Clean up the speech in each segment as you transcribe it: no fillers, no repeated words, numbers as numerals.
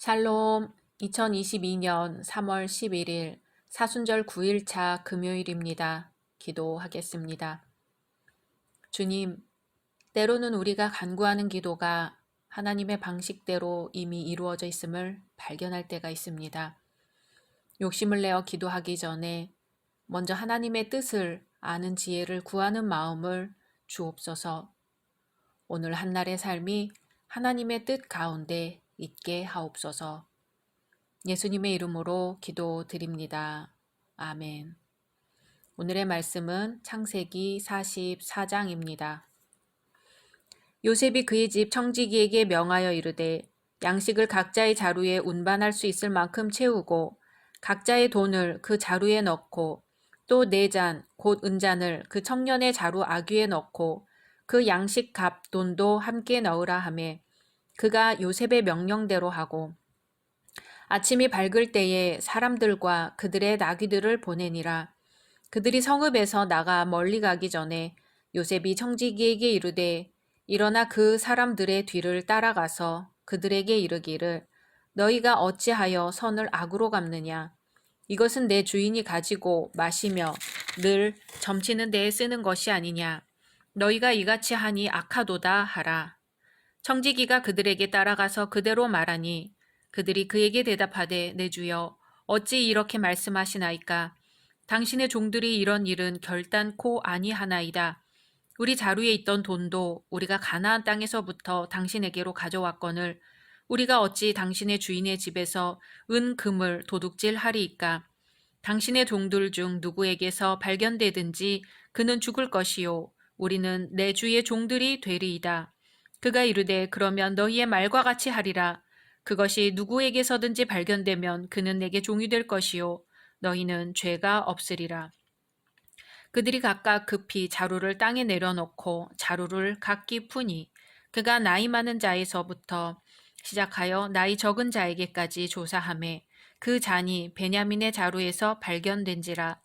샬롬. 2022년 3월 11일 사순절 9일차 금요일입니다. 기도하겠습니다. 주님, 때로는 우리가 간구하는 기도가 하나님의 방식대로 이미 이루어져 있음을 발견할 때가 있습니다. 욕심을 내어 기도하기 전에 먼저 하나님의 뜻을 아는 지혜를 구하는 마음을 주옵소서. 오늘 한날의 삶이 하나님의 뜻 가운데 있게 하옵소서. 예수님의 이름으로 기도드립니다. 아멘. 오늘의 말씀은 창세기 44장입니다. 요셉이 그의 집 청지기에게 명하여 이르되 양식을 각자의 자루에 운반할 수 있을 만큼 채우고 각자의 돈을 그 자루에 넣고 또 4잔 곧 은잔을 그 청년의 자루 아귀에 넣고 그 양식 값 돈도 함께 넣으라 하매 그가 요셉의 명령대로 하고 아침이 밝을 때에 사람들과 그들의 나귀들을 보내니라. 그들이 성읍에서 나가 멀리 가기 전에 요셉이 청지기에게 이르되 일어나 그 사람들의 뒤를 따라가서 그들에게 이르기를 너희가 어찌하여 선을 악으로 갚느냐. 이것은 내 주인이 가지고 마시며 늘 점치는 데에 쓰는 것이 아니냐. 너희가 이같이 하니 악하도다 하라. 청지기가 그들에게 따라가서 그대로 말하니 그들이 그에게 대답하되 내 주여 어찌 이렇게 말씀하시나이까. 당신의 종들이 이런 일은 결단코 아니하나이다. 우리 자루에 있던 돈도 우리가 가나안 땅에서부터 당신에게로 가져왔거늘 우리가 어찌 당신의 주인의 집에서 은 금을 도둑질하리이까. 당신의 종들 중 누구에게서 발견되든지 그는 죽을 것이요 우리는 내 주의 종들이 되리이다. 그가 이르되 그러면 너희의 말과 같이 하리라. 그것이 누구에게서든지 발견되면 그는 내게 종이 될 것이요 너희는 죄가 없으리라. 그들이 각각 급히 자루를 땅에 내려놓고 자루를 각기 푸니 그가 나이 많은 자에서부터 시작하여 나이 적은 자에게까지 조사하매 그 잔이 베냐민의 자루에서 발견된지라.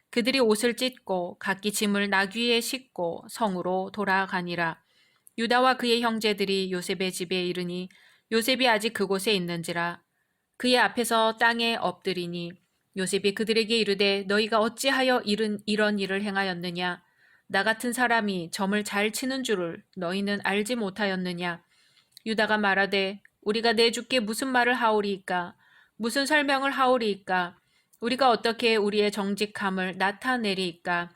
그들이 옷을 찢고 각기 짐을 나귀에 싣고 성으로 돌아가니라. 유다와 그의 형제들이 요셉의 집에 이르니 요셉이 아직 그곳에 있는지라. 그의 앞에서 땅에 엎드리니 요셉이 그들에게 이르되 너희가 어찌하여 이런 일을 행하였느냐. 나 같은 사람이 점을 잘 치는 줄을 너희는 알지 못하였느냐. 유다가 말하되 우리가 내 주께 무슨 말을 하오리이까. 무슨 설명을 하오리이까. 우리가 어떻게 우리의 정직함을 나타내리이까.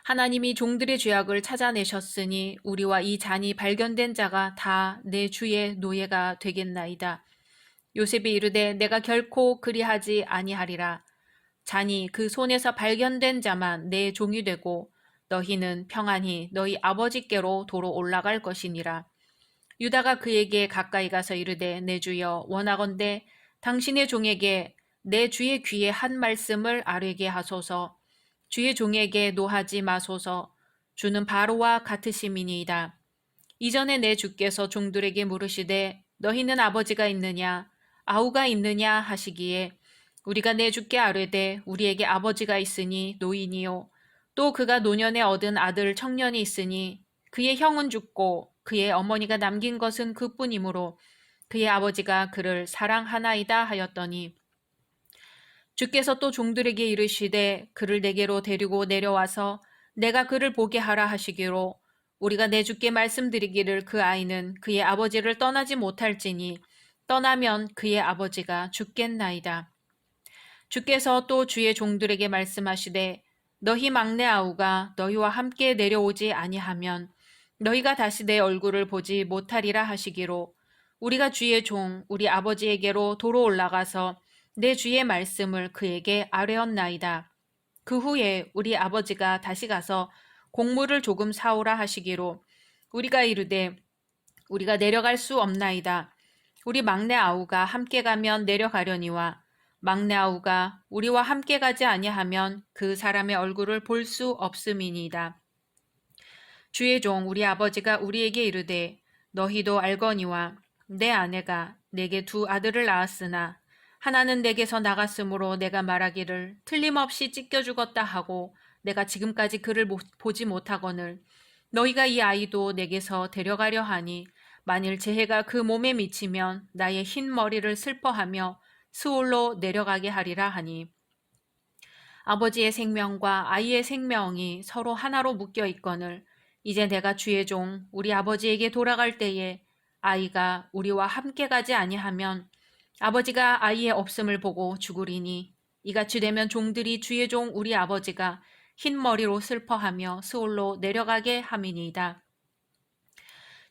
하나님이 종들의 죄악을 찾아내셨으니 우리와 이 잔이 발견된 자가 다 내 주의 노예가 되겠나이다. 요셉이 이르되 내가 결코 그리하지 아니하리라. 잔이 그 손에서 발견된 자만 내 종이 되고 너희는 평안히 너희 아버지께로 도로 올라갈 것이니라. 유다가 그에게 가까이 가서 이르되 내 주여 원하건대 당신의 종에게 내 주의 귀에 한 말씀을 아뢰게 하소서. 주의 종에게 노하지 마소서. 주는 바로와 같으심이니이다. 이전에 내 주께서 종들에게 물으시되 너희는 아버지가 있느냐 아우가 있느냐 하시기에 우리가 내 주께 아뢰되 우리에게 아버지가 있으니 노인이요 또 그가 노년에 얻은 아들 청년이 있으니 그의 형은 죽고 그의 어머니가 남긴 것은 그뿐이므로 그의 아버지가 그를 사랑하나이다 하였더니 주께서 또 종들에게 이르시되 그를 내게로 데리고 내려와서 내가 그를 보게 하라 하시기로 우리가 내 주께 말씀드리기를 그 아이는 그의 아버지를 떠나지 못할지니 떠나면 그의 아버지가 죽겠나이다. 주께서 또 주의 종들에게 말씀하시되 너희 막내 아우가 너희와 함께 내려오지 아니하면 너희가 다시 내 얼굴을 보지 못하리라 하시기로 우리가 주의 종 우리 아버지에게로 도로 올라가서 내 주의 말씀을 그에게 아뢰었나이다. 그 후에 우리 아버지가 다시 가서 곡물을 조금 사오라 하시기로 우리가 이르되 우리가 내려갈 수 없나이다. 우리 막내 아우가 함께 가면 내려가려니와 막내 아우가 우리와 함께 가지 아니하면 그 사람의 얼굴을 볼 수 없음이니이다. 주의 종 우리 아버지가 우리에게 이르되 너희도 알거니와 내 아내가 내게 두 아들을 낳았으나 하나는 내게서 나갔으므로 내가 말하기를 틀림없이 찢겨 죽었다 하고 내가 지금까지 그를 보지 못하거늘 너희가 이 아이도 내게서 데려가려 하니 만일 재해가 그 몸에 미치면 나의 흰 머리를 슬퍼하며 스올로 내려가게 하리라 하니 아버지의 생명과 아이의 생명이 서로 하나로 묶여 있거늘 이제 내가 주의 종 우리 아버지에게 돌아갈 때에 아이가 우리와 함께 가지 아니하면 아버지가 아이의 없음을 보고 죽으리니 이같이 되면 종들이 주의 종 우리 아버지가 흰 머리로 슬퍼하며 스올로 내려가게 함이니이다.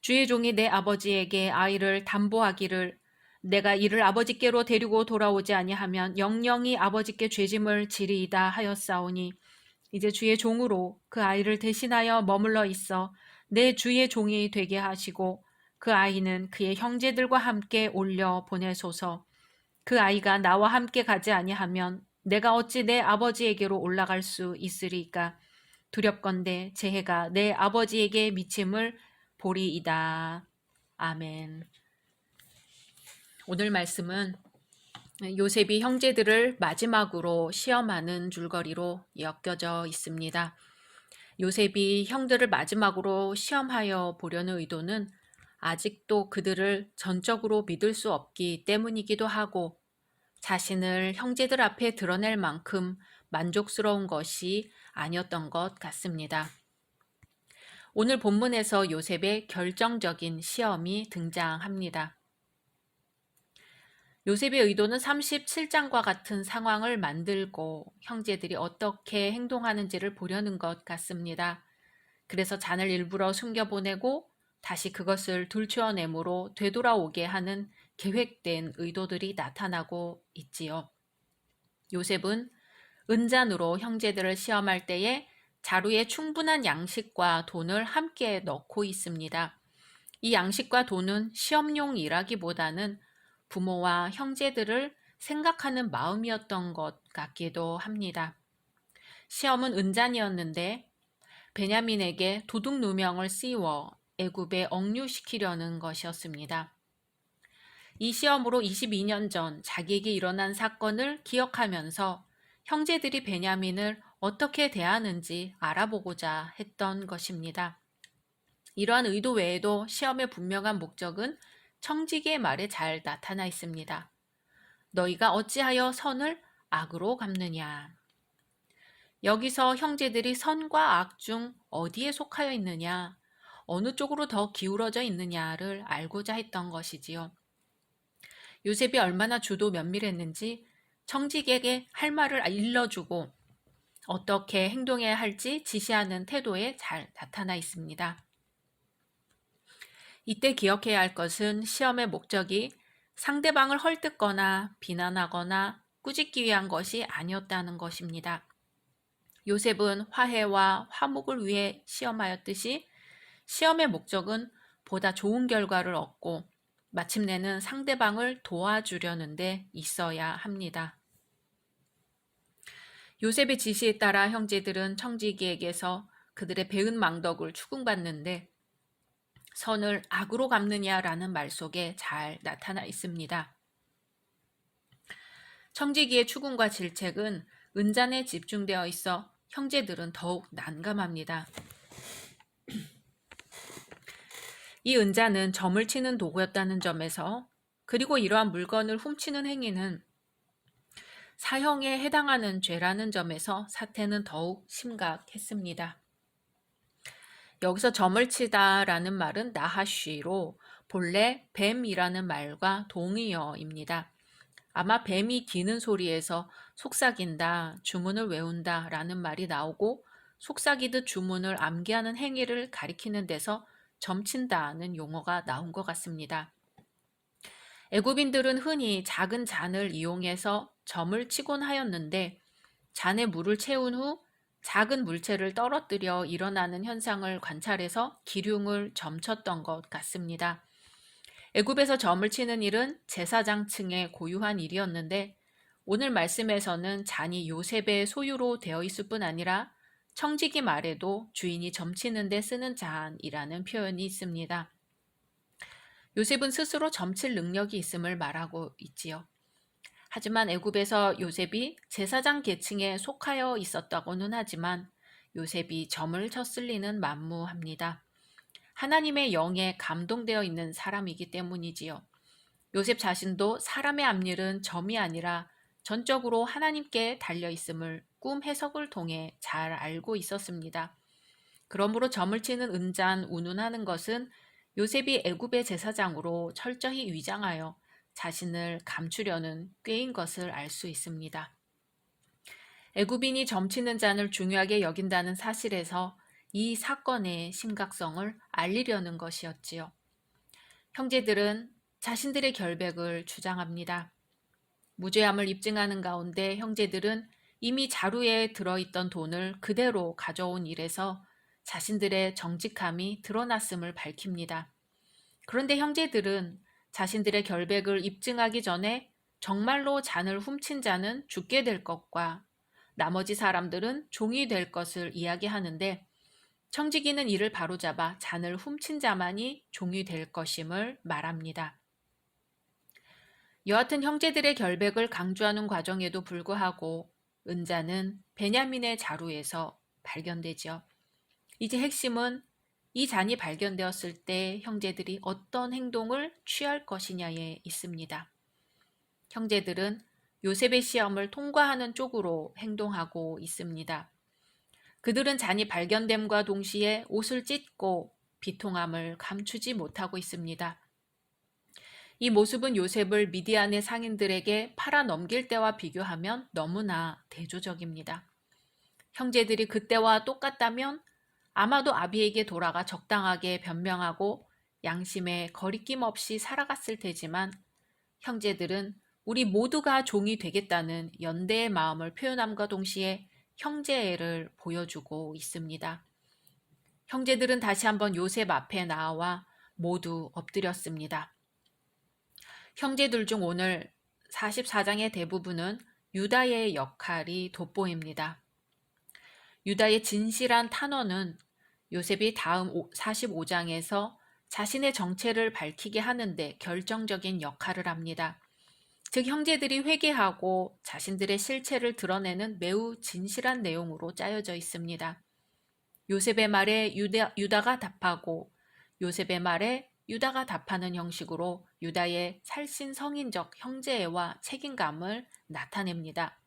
주의 종이 내 아버지에게 아이를 담보하기를 내가 이를 아버지께로 데리고 돌아오지 아니하면 영영이 아버지께 죄짐을 지리이다 하였사오니 이제 주의 종으로 그 아이를 대신하여 머물러 있어 내 주의 종이 되게 하시고 그 아이는 그의 형제들과 함께 올려 보내소서. 그 아이가 나와 함께 가지 아니하면 내가 어찌 내 아버지에게로 올라갈 수 있으리까. 두렵건대 재해가 내 아버지에게 미침을 보리이다. 아멘. 오늘 말씀은 요셉이 형제들을 마지막으로 시험하는 줄거리로 엮여져 있습니다. 요셉이 형들을 마지막으로 시험하여 보려는 의도는 아직도 그들을 전적으로 믿을 수 없기 때문이기도 하고 자신을 형제들 앞에 드러낼 만큼 만족스러운 것이 아니었던 것 같습니다. 오늘 본문에서 요셉의 결정적인 시험이 등장합니다. 요셉의 의도는 37장과 같은 상황을 만들고 형제들이 어떻게 행동하는지를 보려는 것 같습니다. 그래서 잔을 일부러 숨겨보내고 다시 그것을 들추어내므로 되돌아오게 하는 계획된 의도들이 나타나고 있지요. 요셉은 은잔으로 형제들을 시험할 때에 자루에 충분한 양식과 돈을 함께 넣고 있습니다. 이 양식과 돈은 시험용이라기보다는 부모와 형제들을 생각하는 마음이었던 것 같기도 합니다. 시험은 은잔이었는데 베냐민에게 도둑 누명을 씌워 애굽에 억류시키려는 것이었습니다. 이 시험으로 22년 전 자기에게 일어난 사건을 기억하면서 형제들이 베냐민을 어떻게 대하는지 알아보고자 했던 것입니다. 이러한 의도 외에도 시험의 분명한 목적은 청지기의 말에 잘 나타나 있습니다. 너희가 어찌하여 선을 악으로 갚느냐. 여기서 형제들이 선과 악 중 어디에 속하여 있느냐, 어느 쪽으로 더 기울어져 있느냐를 알고자 했던 것이지요. 요셉이 얼마나 주도 면밀했는지 청지기에게 할 말을 일러주고 어떻게 행동해야 할지 지시하는 태도에 잘 나타나 있습니다. 이때 기억해야 할 것은 시험의 목적이 상대방을 헐뜯거나 비난하거나 꾸짖기 위한 것이 아니었다는 것입니다. 요셉은 화해와 화목을 위해 시험하였듯이 시험의 목적은 보다 좋은 결과를 얻고 마침내는 상대방을 도와주려는 데 있어야 합니다. 요셉의 지시에 따라 형제들은 청지기에게서 그들의 배은 망덕을 추궁받는데 선을 악으로 갚느냐라는 말 속에 잘 나타나 있습니다. 청지기의 추궁과 질책은 은잔에 집중되어 있어 형제들은 더욱 난감합니다. 이 은잔은 점을 치는 도구였다는 점에서 그리고 이러한 물건을 훔치는 행위는 사형에 해당하는 죄라는 점에서 사태는 더욱 심각했습니다. 여기서 점을 치다라는 말은 나하쉬로 본래 뱀이라는 말과 동의어입니다. 아마 뱀이 기는 소리에서 속삭인다, 주문을 외운다 라는 말이 나오고 속삭이듯 주문을 암기하는 행위를 가리키는 데서 점친다는 용어가 나온 것 같습니다. 애굽인들은 흔히 작은 잔을 이용해서 점을 치곤 하였는데 잔에 물을 채운 후 작은 물체를 떨어뜨려 일어나는 현상을 관찰해서 기륭을 점쳤던 것 같습니다. 애굽에서 점을 치는 일은 제사장층의 고유한 일이었는데 오늘 말씀에서는 잔이 요셉의 소유로 되어 있을 뿐 아니라 청지기 말에도 주인이 점치는 데 쓰는 잔이라는 표현이 있습니다. 요셉은 스스로 점칠 능력이 있음을 말하고 있지요. 하지만 애굽에서 요셉이 제사장 계층에 속하여 있었다고는 하지만 요셉이 점을 쳤을 리는 만무합니다. 하나님의 영에 감동되어 있는 사람이기 때문이지요. 요셉 자신도 사람의 앞일은 점이 아니라 전적으로 하나님께 달려 있음을 꿈 해석을 통해 잘 알고 있었습니다. 그러므로 점을 치는 은잔 운운하는 것은 요셉이 애굽의 제사장으로 철저히 위장하여 자신을 감추려는 꾀인 것을 알 수 있습니다. 애굽인이 점치는 잔을 중요하게 여긴다는 사실에서 이 사건의 심각성을 알리려는 것이었지요. 형제들은 자신들의 결백을 주장합니다. 무죄함을 입증하는 가운데 형제들은 이미 자루에 들어있던 돈을 그대로 가져온 일에서 자신들의 정직함이 드러났음을 밝힙니다. 그런데 형제들은 자신들의 결백을 입증하기 전에 정말로 잔을 훔친 자는 죽게 될 것과 나머지 사람들은 종이 될 것을 이야기하는데 청지기는 이를 바로잡아 잔을 훔친 자만이 종이 될 것임을 말합니다. 여하튼 형제들의 결백을 강조하는 과정에도 불구하고 은자는 베냐민의 자루에서 발견되죠. 이제 핵심은 이 잔이 발견되었을 때 형제들이 어떤 행동을 취할 것이냐에 있습니다. 형제들은 요셉의 시험을 통과하는 쪽으로 행동하고 있습니다. 그들은 잔이 발견됨과 동시에 옷을 찢고 비통함을 감추지 못하고 있습니다. 이 모습은 요셉을 미디안의 상인들에게 팔아 넘길 때와 비교하면 너무나 대조적입니다. 형제들이 그때와 똑같다면 아마도 아비에게 돌아가 적당하게 변명하고 양심에 거리낌 없이 살아갔을 테지만 형제들은 우리 모두가 종이 되겠다는 연대의 마음을 표현함과 동시에 형제애를 보여주고 있습니다. 형제들은 다시 한번 요셉 앞에 나와 모두 엎드렸습니다. 형제들 중 오늘 44장의 대부분은 유다의 역할이 돋보입니다. 유다의 진실한 탄원은 요셉이 다음 45장에서 자신의 정체를 밝히게 하는데 결정적인 역할을 합니다. 즉 형제들이 회개하고 자신들의 실체를 드러내는 매우 진실한 내용으로 짜여져 있습니다. 요셉의 말에 유다가 답하고 요셉의 말에 유다가 답하는 형식으로 유다의 살신성인적 형제애와 책임감을 나타냅니다.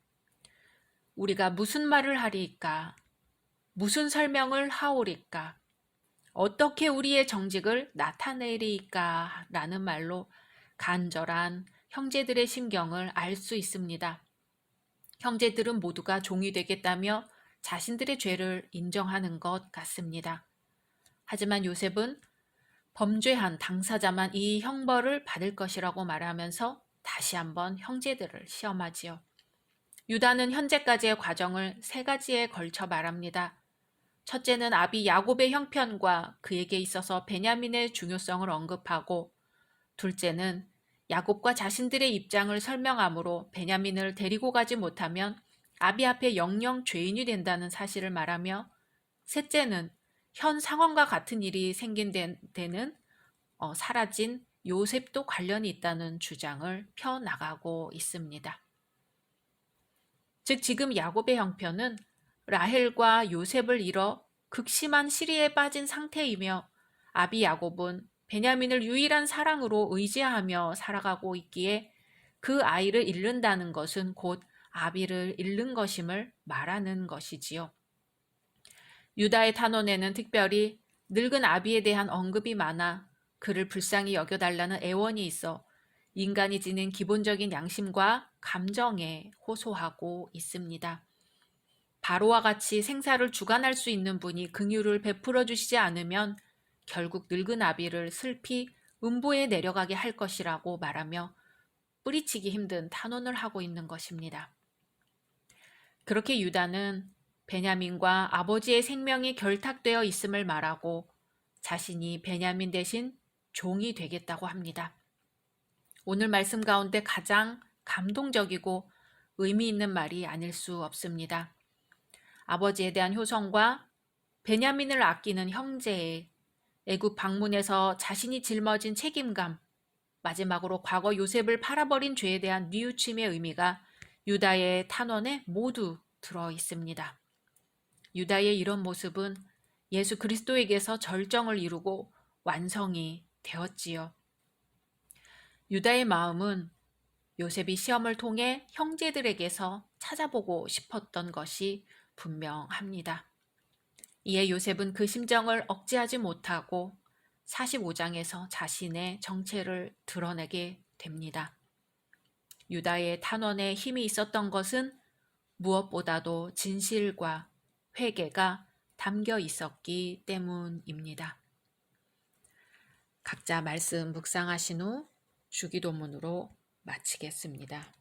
우리가 무슨 말을 하리이까? 무슨 설명을 하오리까? 어떻게 우리의 정직을 나타내리이까? 라는 말로 간절한 형제들의 심경을 알 수 있습니다. 형제들은 모두가 종이 되겠다며 자신들의 죄를 인정하는 것 같습니다. 하지만 요셉은 범죄한 당사자만 이 형벌을 받을 것이라고 말하면서 다시 한번 형제들을 시험하지요. 유다는 현재까지의 과정을 세 가지에 걸쳐 말합니다. 첫째는 아비 야곱의 형편과 그에게 있어서 베냐민의 중요성을 언급하고, 둘째는 야곱과 자신들의 입장을 설명하므로 베냐민을 데리고 가지 못하면 아비 앞에 영영 죄인이 된다는 사실을 말하며, 셋째는 현 상황과 같은 일이 생긴 데는 사라진 요셉도 관련이 있다는 주장을 펴나가고 있습니다. 즉 지금 야곱의 형편은 라헬과 요셉을 잃어 극심한 시리에 빠진 상태이며 아비 야곱은 베냐민을 유일한 사랑으로 의지하며 살아가고 있기에 그 아이를 잃는다는 것은 곧 아비를 잃는 것임을 말하는 것이지요. 유다의 탄원에는 특별히 늙은 아비에 대한 언급이 많아 그를 불쌍히 여겨달라는 애원이 있어 인간이 지닌 기본적인 양심과 감정에 호소하고 있습니다. 바로와 같이 생사를 주관할 수 있는 분이 긍휼을 베풀어 주시지 않으면 결국 늙은 아비를 슬피 음부에 내려가게 할 것이라고 말하며 뿌리치기 힘든 탄원을 하고 있는 것입니다. 그렇게 유다는 베냐민과 아버지의 생명이 결탁되어 있음을 말하고 자신이 베냐민 대신 종이 되겠다고 합니다. 오늘 말씀 가운데 가장 감동적이고 의미 있는 말이 아닐 수 없습니다. 아버지에 대한 효성과 베냐민을 아끼는 형제의 애굽 방문에서 자신이 짊어진 책임감, 마지막으로 과거 요셉을 팔아버린 죄에 대한 뉘우침의 의미가 유다의 탄원에 모두 들어 있습니다. 유다의 이런 모습은 예수 그리스도에게서 절정을 이루고 완성이 되었지요. 유다의 마음은 요셉이 시험을 통해 형제들에게서 찾아보고 싶었던 것이 분명합니다. 이에 요셉은 그 심정을 억제하지 못하고 45장에서 자신의 정체를 드러내게 됩니다. 유다의 탄원에 힘이 있었던 것은 무엇보다도 진실과 회개가 담겨 있었기 때문입니다. 각자 말씀 묵상하신 후 주기도문으로 마치겠습니다.